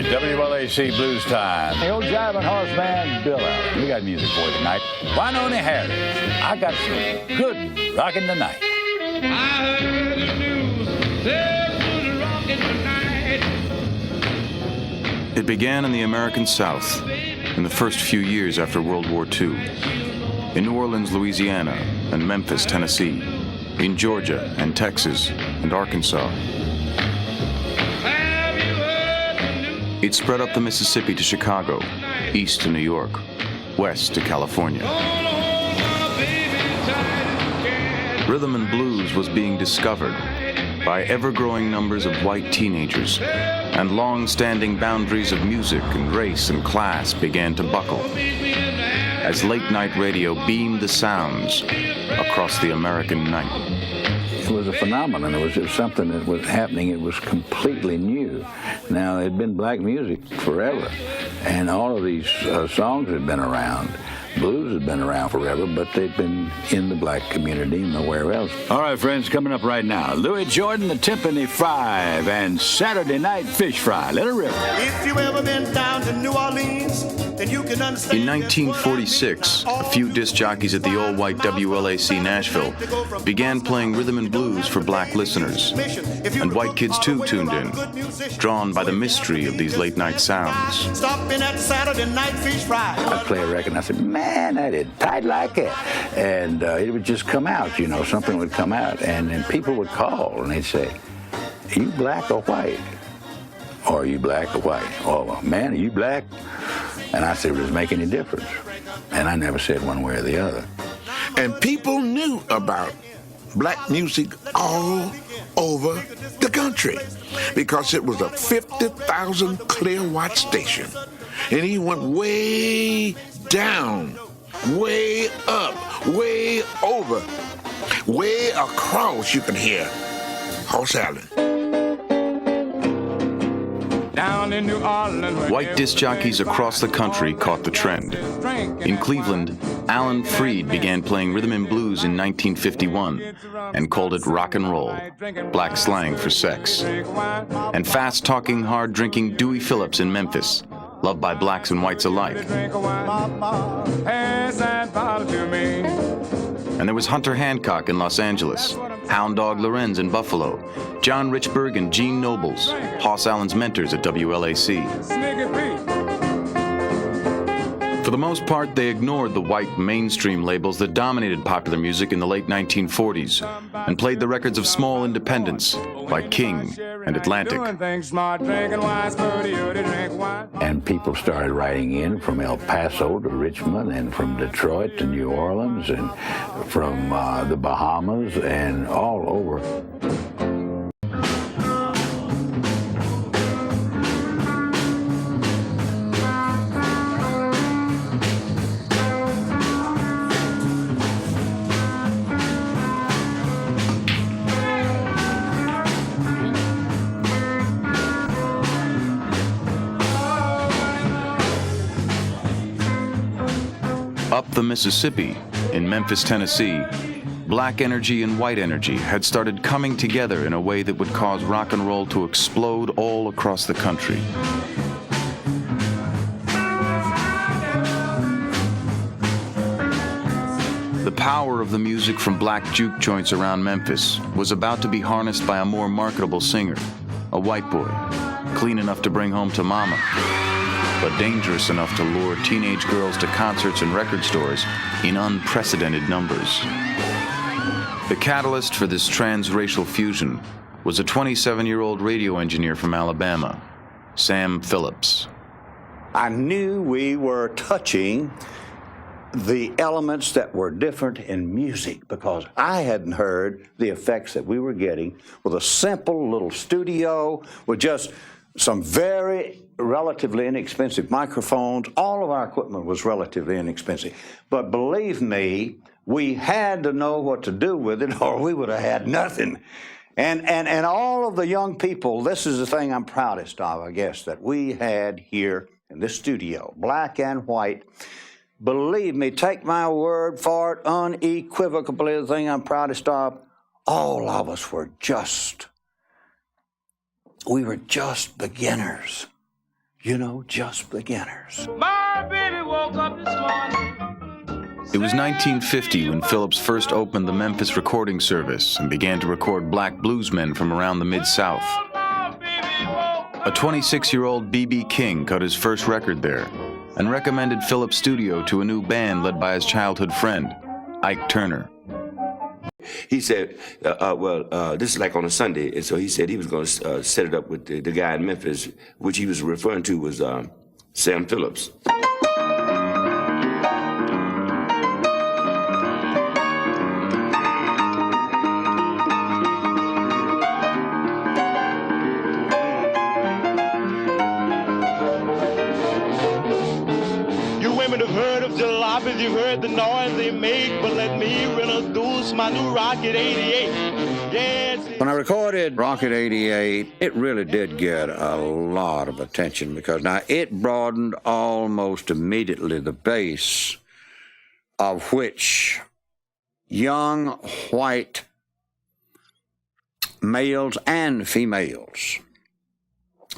WLAC Blues Time. The old jiving horse man, Bill Allen. We got music for you tonight. Wynonie Harris. I got some good rockin' tonight. I heard the news. There was rockin' tonight. It began in the American South in the first few years after World War II. In New Orleans, Louisiana, and Memphis, Tennessee. In Georgia and Texas and Arkansas. It spread up the Mississippi to Chicago, east to New York, west to California. Rhythm and blues was being discovered by ever-growing numbers of white teenagers, and long-standing boundaries of music and race and class began to buckle as late-night radio beamed the sounds across the American night. It was a phenomenon. It was just something that was happening. It was completely new. Now, there had been black music forever, and all of these songs had been around. Blues had been around forever, but they'd been in the black community, nowhere else. All right, friends, coming up right now, Louis Jordan, the Timpani 5, and Saturday Night Fish Fry. Let it rip. If you ever been down to New Orleans, then you can understand. In 1946, a few disc jockeys at the all-white WLAC Nashville began playing rhythm and blues for black listeners, and white kids too tuned in, drawn by the mystery of these late-night sounds. Stopping at Saturday Night Fish Fry. I'd play a record, and I said, man, that is tight like it. And it would just come out, you know, something would come out. And then people would call, and they'd say, are you black or white? Or are you black or white? Oh, man, are you black? And I said, does it make any difference? And I never said one way or the other. And people knew about black music all over the country because it was a 50,000 clear watt station. And he went way down, way up, way over, way across. You can hear Horse Allen. Down in New Orleans, white disc jockeys across the country caught the trend. In Cleveland, Alan Freed began playing rhythm and blues in 1951 and called it rock and roll, black slang for sex. And fast-talking, hard-drinking Dewey Phillips in Memphis, loved by blacks and whites alike. And there was Hunter Hancock in Los Angeles, Hound Dog Lorenz in Buffalo, John Richburg and Gene Nobles, Hoss Allen's mentors at WLAC. For the most part, they ignored the white mainstream labels that dominated popular music in the late 1940s and played the records of small independents like King and Atlantic. And people started writing in from El Paso to Richmond and from Detroit to New Orleans and from the Bahamas and all over. Up the Mississippi, in Memphis, Tennessee, black energy and white energy had started coming together in a way that would cause rock and roll to explode all across the country. The power of the music from black juke joints around Memphis was about to be harnessed by a more marketable singer, a white boy, clean enough to bring home to mama, but dangerous enough to lure teenage girls to concerts and record stores in unprecedented numbers. The catalyst for this transracial fusion was a 27-year-old radio engineer from Alabama, Sam Phillips. I knew we were touching the elements that were different in music because I hadn't heard the effects that we were getting with a simple little studio with just some very relatively inexpensive microphones. All of our equipment was relatively inexpensive. But believe me, we had to know what to do with it or we would have had nothing. And all of the young people, this is the thing I'm proudest of, I guess, that we had here in this studio, black and white. Believe me, take my word for it, unequivocally, the thing I'm proudest of, all of us were just, we were just beginners. just beginners. My baby woke up this morning. It was 1950 when Phillips first opened the Memphis Recording Service and began to record black bluesmen from around the Mid-South. A 26-year-old B.B. King cut his first record there and recommended Phillips' studio to a new band led by his childhood friend, Ike Turner. He said, this is like on a Sunday, and so he said he was going to set it up with the guy in Memphis, which he was referring to was Sam Phillips. You women have heard of jalopies, you've heard the noise they make, but let me introduce my new Rocket 88. Yes. When I recorded Rocket 88, it really did get a lot of attention because now it broadened almost immediately the base of which young white males and females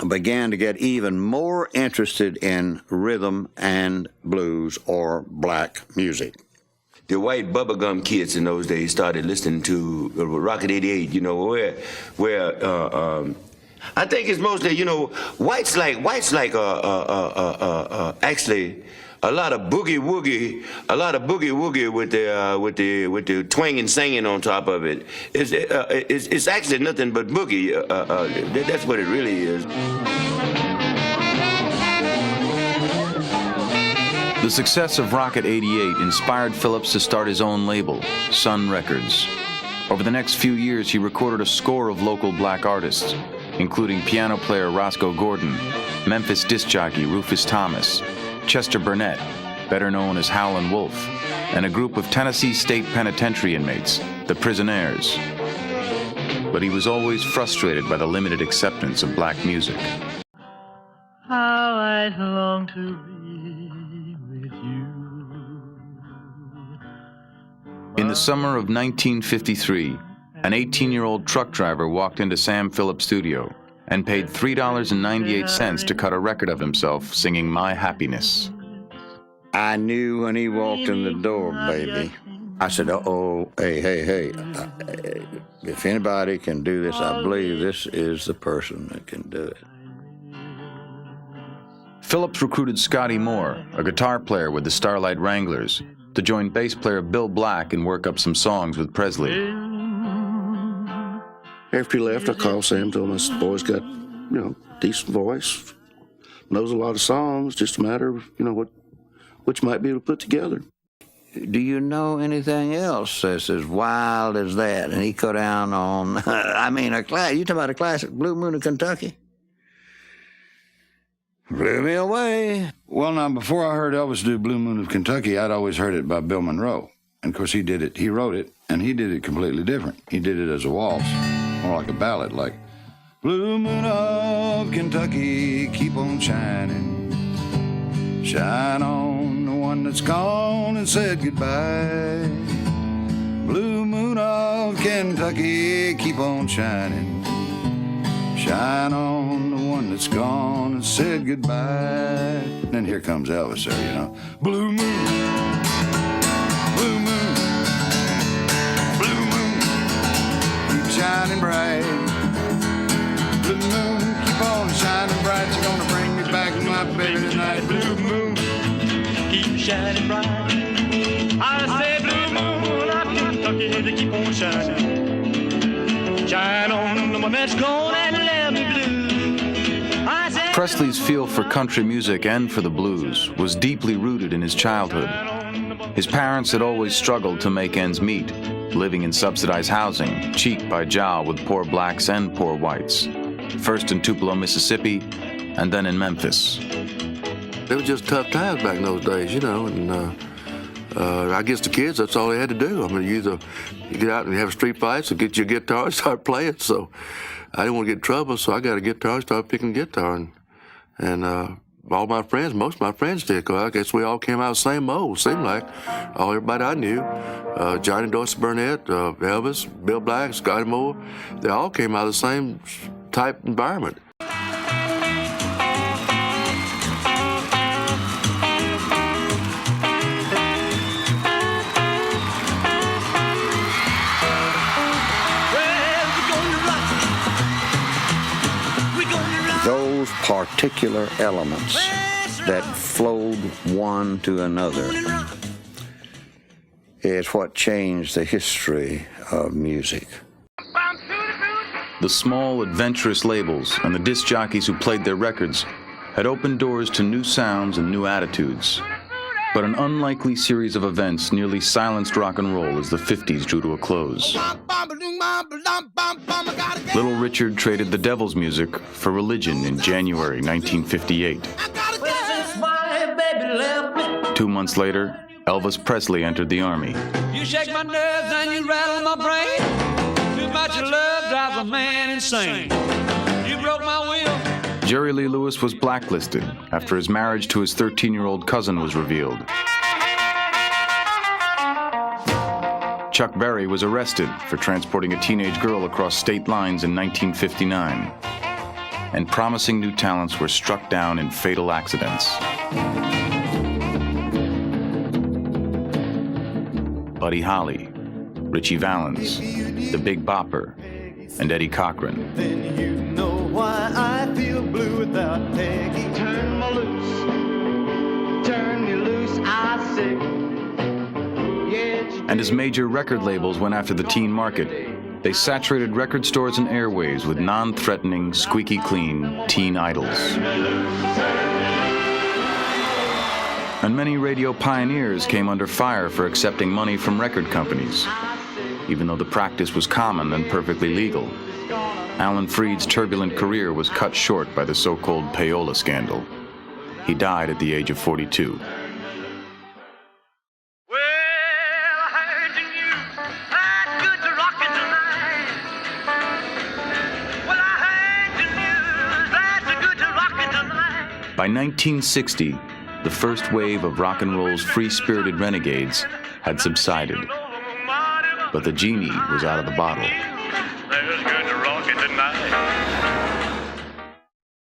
began to get even more interested in rhythm and blues or black music. The white bubblegum kids in those days started listening to Rocket 88, where I think it's mostly, whites like actually a lot of boogie woogie with the twang and singing on top of it. It's actually nothing but boogie. That's what it really is. The success of Rocket 88 inspired Phillips to start his own label, Sun Records. Over the next few years, he recorded a score of local black artists, including piano player Roscoe Gordon, Memphis disc jockey Rufus Thomas, Chester Burnett, better known as Howlin' Wolf, and a group of Tennessee State Penitentiary inmates, the Prisonaires. But he was always frustrated by the limited acceptance of black music. How I long to be with you. In the summer of 1953, an 18-year-old truck driver walked into Sam Phillips' studio and paid $3.98 to cut a record of himself singing My Happiness. I knew when he walked in the door, baby. I said, uh-oh, hey. If anybody can do this, I believe this is the person that can do it. Phillips recruited Scotty Moore, a guitar player with the Starlight Wranglers, to join bass player Bill Black and work up some songs with Presley. After he left, I called Sam, told him this boy's got, decent voice, knows a lot of songs, just a matter of, which might be able to put together. Do you know anything else that's as wild as that? And he cut down on, you talking about a classic, Blue Moon of Kentucky? Blew me away. Well, now, before I heard Elvis do Blue Moon of Kentucky, I'd always heard it by Bill Monroe. And, of course, he did it. He wrote it, and he did it completely different. He did it as a waltz, more like a ballad, like, Blue Moon of Kentucky, keep on shining. Shine on the one that's gone and said goodbye. Blue Moon of Kentucky, keep on shining. Shine on the one that's gone and said goodbye. And then here comes Elvis there, Blue moon, blue moon, blue moon, keep shining bright. Blue moon, keep on shining bright. You're gonna bring me back to my baby tonight. Blue moon, Keep shining bright. I say blue moon of Kentucky to keep on shining. Shine on the one that's gone and left me blue. I say Presley's feel for country music and for the blues was deeply rooted in his childhood. His parents had always struggled to make ends meet, living in subsidized housing, cheek by jowl with poor blacks and poor whites, first in Tupelo, Mississippi, and then in Memphis. It was just tough times back in those days, and I guess the kids, that's all they had to do. You get out and have street fights and get your guitar and start playing. So I didn't want to get in trouble, so I got a guitar and started picking guitar. And all my friends, most of my friends did. I guess we all came out the same mold, seemed like. Everybody I knew, Johnny Dorsey Burnett, Elvis, Bill Black, Scotty Moore, they all came out of the same type environment. particular elements that flowed one to another is what changed the history of music. The small, adventurous labels and the disc jockeys who played their records had opened doors to new sounds and new attitudes. But an unlikely series of events nearly silenced rock and roll as the 50s drew to a close. Little Richard traded the devil's music for religion in January 1958. 2 months later, Elvis Presley entered the Army. You shake my nerves and you rattle my brain. Too much love drives a man insane. You broke my will. Jerry Lee Lewis was blacklisted after his marriage to his 13-year-old cousin was revealed. Chuck Berry was arrested for transporting a teenage girl across state lines in 1959. And promising new talents were struck down in fatal accidents. Buddy Holly, Ritchie Valens, The Big Bopper, and Eddie Cochran. Then you know why I feel blue without Peggy. Turn me loose, I say. And as major record labels went after the teen market, they saturated record stores and airwaves with non-threatening, squeaky clean teen idols. And many radio pioneers came under fire for accepting money from record companies, even though the practice was common and perfectly legal. Alan Freed's turbulent career was cut short by the so-called payola scandal. He died at the age of 42. By 1960, the first wave of rock and roll's free-spirited renegades had subsided, but the genie was out of the bottle.